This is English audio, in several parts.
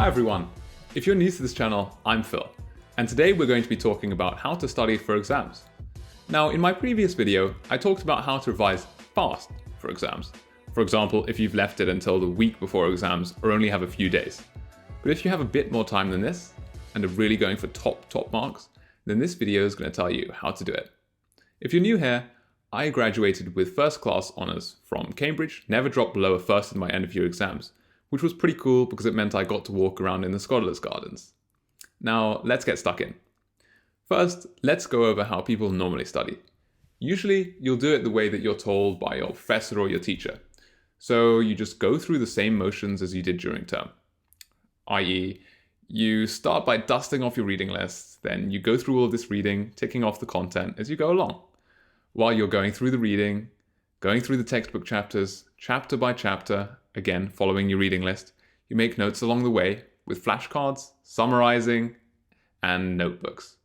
Hi everyone, if you're new to this channel, I'm Phil, and today we're going to be talking about how to study for exams. Now, in my previous video, I talked about how to revise fast for exams. For example, if you've left it until the week before exams or only have a few days. But if you have a bit more time than this, and are really going for top marks, then this video is going to tell you how to do it. If you're new here, I graduated with first class honours from Cambridge, never dropped below a first in my end of year exams, which was pretty cool because it meant I got to walk around in the Scholars Gardens. Now, let's get stuck in. First, let's go over how people normally study. Usually, you'll do it the way that you're told by your professor or your teacher. So you just go through the same motions as you did during term. i.e., you start by dusting off your reading list, then you go through all of this reading, ticking off the content as you go along. While you're going through the reading, going through the textbook chapters, chapter by chapter, again, following your reading list, you make notes along the way with flashcards, summarizing, and notebooks.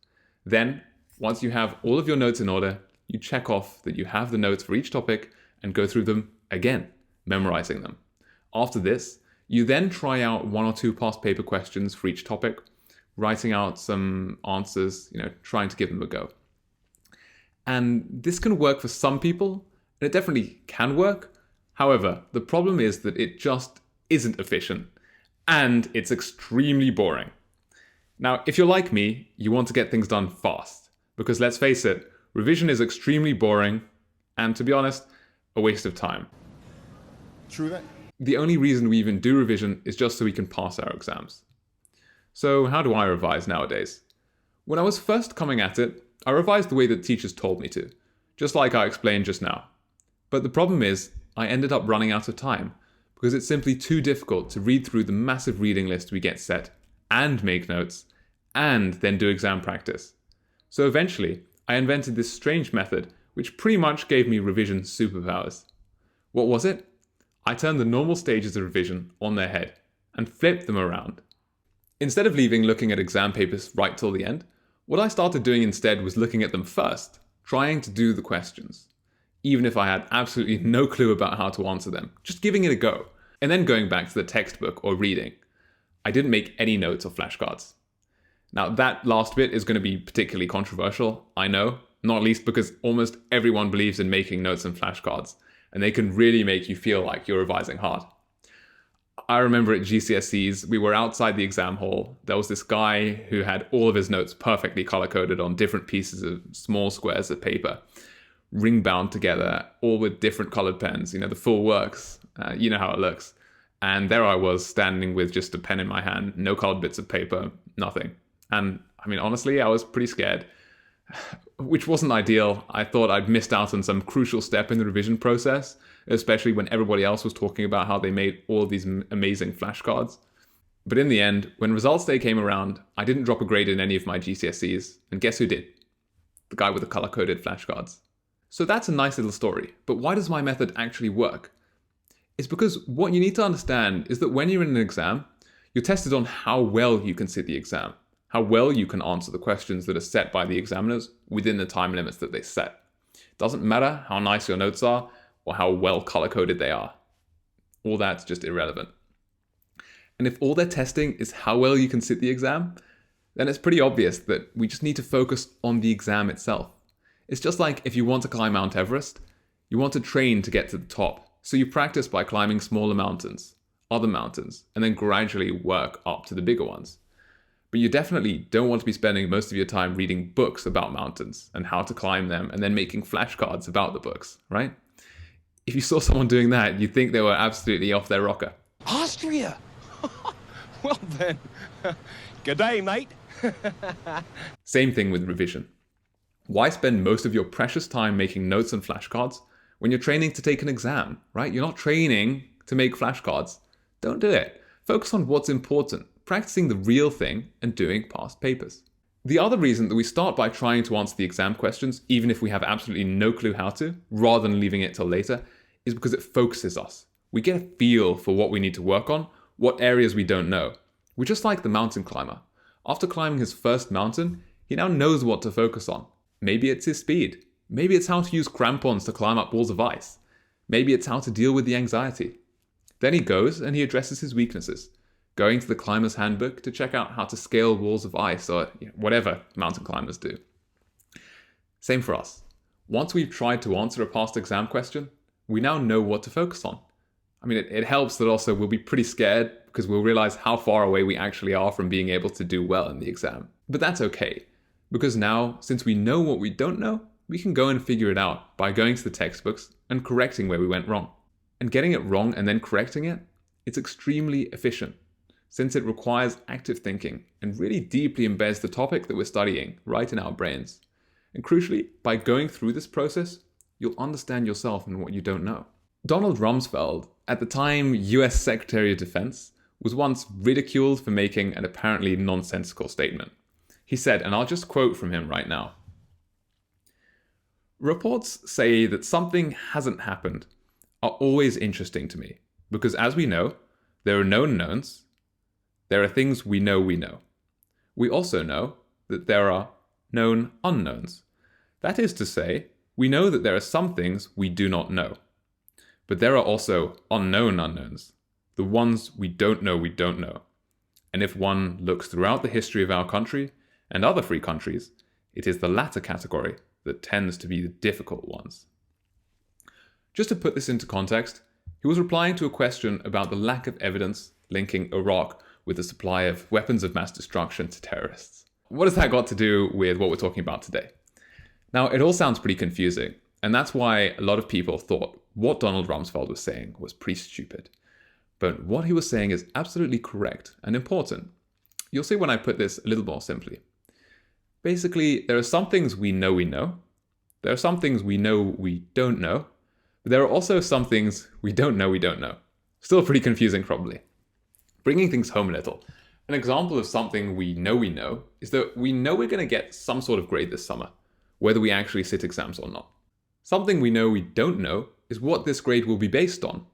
Then, once you have all of your notes in order, you check off that you have the notes for each topic and go through them again, memorizing them. After this, you then try out one or two past paper questions for each topic, writing out some answers, trying to give them a go. And this can work for some people, and it definitely can work. However, the problem is that it just isn't efficient, and it's extremely boring. Now, if you're like me, you want to get things done fast, because let's face it, revision is extremely boring, and to be honest, a waste of time. True that. The only reason we even do revision is just so we can pass our exams. So how do I revise nowadays? When I was first coming at it, I revised the way that teachers told me to, just like I explained just now. But the problem is, I ended up running out of time, because it's simply too difficult to read through the massive reading list we get set, and make notes, and then do exam practice. So eventually, I invented this strange method, which pretty much gave me revision superpowers. What was it? I turned the normal stages of revision on their head, and flipped them around. Instead of leaving looking at exam papers right till the end, what I started doing instead was looking at them first, trying to do the questions. Even if I had absolutely no clue about how to answer them, just giving it a go, and then going back to the textbook or reading. I didn't make any notes or flashcards. Now that last bit is going to be particularly controversial, I know, not least because almost everyone believes in making notes and flashcards, and they can really make you feel like you're revising hard. I remember at GCSEs, we were outside the exam hall. There was this guy who had all of his notes perfectly color-coded on different pieces of small squares of paper, ring-bound together, all with different colored pens, the full works. You know how it looks. And there I was standing with just a pen in my hand, no colored bits of paper, nothing. And honestly, I was pretty scared, which wasn't ideal. I thought I'd missed out on some crucial step in the revision process, especially when everybody else was talking about how they made all of these amazing flashcards. But in the end, when results day came around, I didn't drop a grade in any of my GCSEs, and guess who did? The guy with the color-coded flashcards. So that's a nice little story, but why does my method actually work? It's because what you need to understand is that when you're in an exam, you're tested on how well you can sit the exam, how well you can answer the questions that are set by the examiners within the time limits that they set. It doesn't matter how nice your notes are or how well color-coded they are. All that's just irrelevant. And if all they're testing is how well you can sit the exam, then it's pretty obvious that we just need to focus on the exam itself. It's just like if you want to climb Mount Everest, you want to train to get to the top. So you practice by climbing smaller mountains, other mountains, and then gradually work up to the bigger ones. But you definitely don't want to be spending most of your time reading books about mountains and how to climb them and then making flashcards about the books, right? If you saw someone doing that, you'd think they were absolutely off their rocker. Austria? Well then, good day, mate. Same thing with revision. Why spend most of your precious time making notes and flashcards when you're training to take an exam, right? You're not training to make flashcards. Don't do it. Focus on what's important, practicing the real thing and doing past papers. The other reason that we start by trying to answer the exam questions, even if we have absolutely no clue how to, rather than leaving it till later, is because it focuses us. We get a feel for what we need to work on, what areas we don't know. We're just like the mountain climber. After climbing his first mountain, he now knows what to focus on. Maybe it's his speed. Maybe it's how to use crampons to climb up walls of ice. Maybe it's how to deal with the anxiety. Then he goes and he addresses his weaknesses, going to the climber's handbook to check out how to scale walls of ice or whatever mountain climbers do. Same for us. Once we've tried to answer a past exam question, we now know what to focus on. I mean, it helps that also we'll be pretty scared because we'll realize how far away we actually are from being able to do well in the exam. But that's okay, because now, since we know what we don't know, we can go and figure it out by going to the textbooks and correcting where we went wrong. And getting it wrong and then correcting it, it's extremely efficient, since it requires active thinking and really deeply embeds the topic that we're studying right in our brains. And crucially, by going through this process, you'll understand yourself and what you don't know. Donald Rumsfeld, at the time US Secretary of Defense, was once ridiculed for making an apparently nonsensical statement. He said, and I'll just quote from him right now, "Reports say that something hasn't happened are always interesting to me, because as we know, there are known knowns, there are things we know we know. We also know that there are known unknowns. That is to say, we know that there are some things we do not know. But there are also unknown unknowns, the ones we don't know. And if one looks throughout the history of our country and other free countries, it is the latter category that tends to be the difficult ones." Just to put this into context, he was replying to a question about the lack of evidence linking Iraq with the supply of weapons of mass destruction to terrorists. What has that got to do with what we're talking about today? Now, it all sounds pretty confusing, and that's why a lot of people thought what Donald Rumsfeld was saying was pretty stupid. But what he was saying is absolutely correct and important. You'll see when I put this a little more simply. Basically, there are some things we know. There are some things we know we don't know. But there are also some things we don't know. Still pretty confusing, probably. Bringing things home a little. An example of something we know is that we know we're going to get some sort of grade this summer, whether we actually sit exams or not. Something we don't know is what this grade will be based on.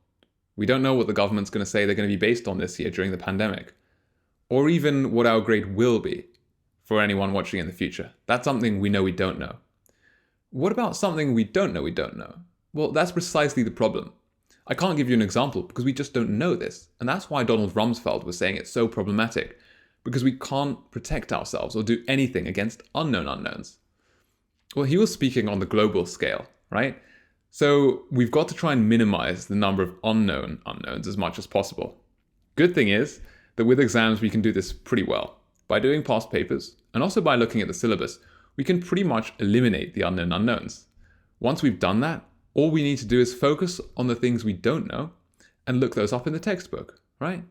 We don't know what the government's going to say they're going to be based on this year during the pandemic, or even what our grade will be for anyone watching in the future. That's something we don't know. What about something we don't know? Well, that's precisely the problem. I can't give you an example because we just don't know this, and that's why Donald Rumsfeld was saying it's so problematic, because we can't protect ourselves or do anything against unknown unknowns. Well, he was speaking on the global scale, right? So we've got to try and minimize the number of unknown unknowns as much as possible. Good thing is that with exams we can do this pretty well. By doing past papers, and also by looking at the syllabus, we can pretty much eliminate the unknown unknowns. Once we've done that, all we need to do is focus on the things we don't know and look those up in the textbook, right?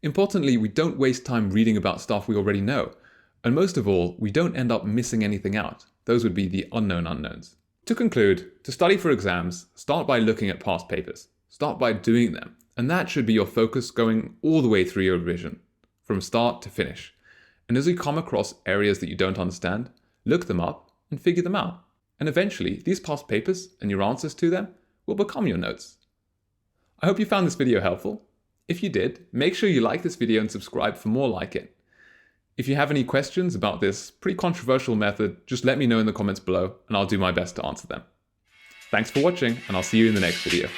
Importantly, we don't waste time reading about stuff we already know. And most of all, we don't end up missing anything out. Those would be the unknown unknowns. To conclude, to study for exams, start by looking at past papers. Start by doing them. And that should be your focus going all the way through your revision, from start to finish. And as you come across areas that you don't understand, look them up and figure them out. And eventually, these past papers and your answers to them will become your notes. I hope you found this video helpful. If you did, make sure you like this video and subscribe for more like it. If you have any questions about this pretty controversial method, just let me know in the comments below and I'll do my best to answer them. Thanks for watching, and I'll see you in the next video.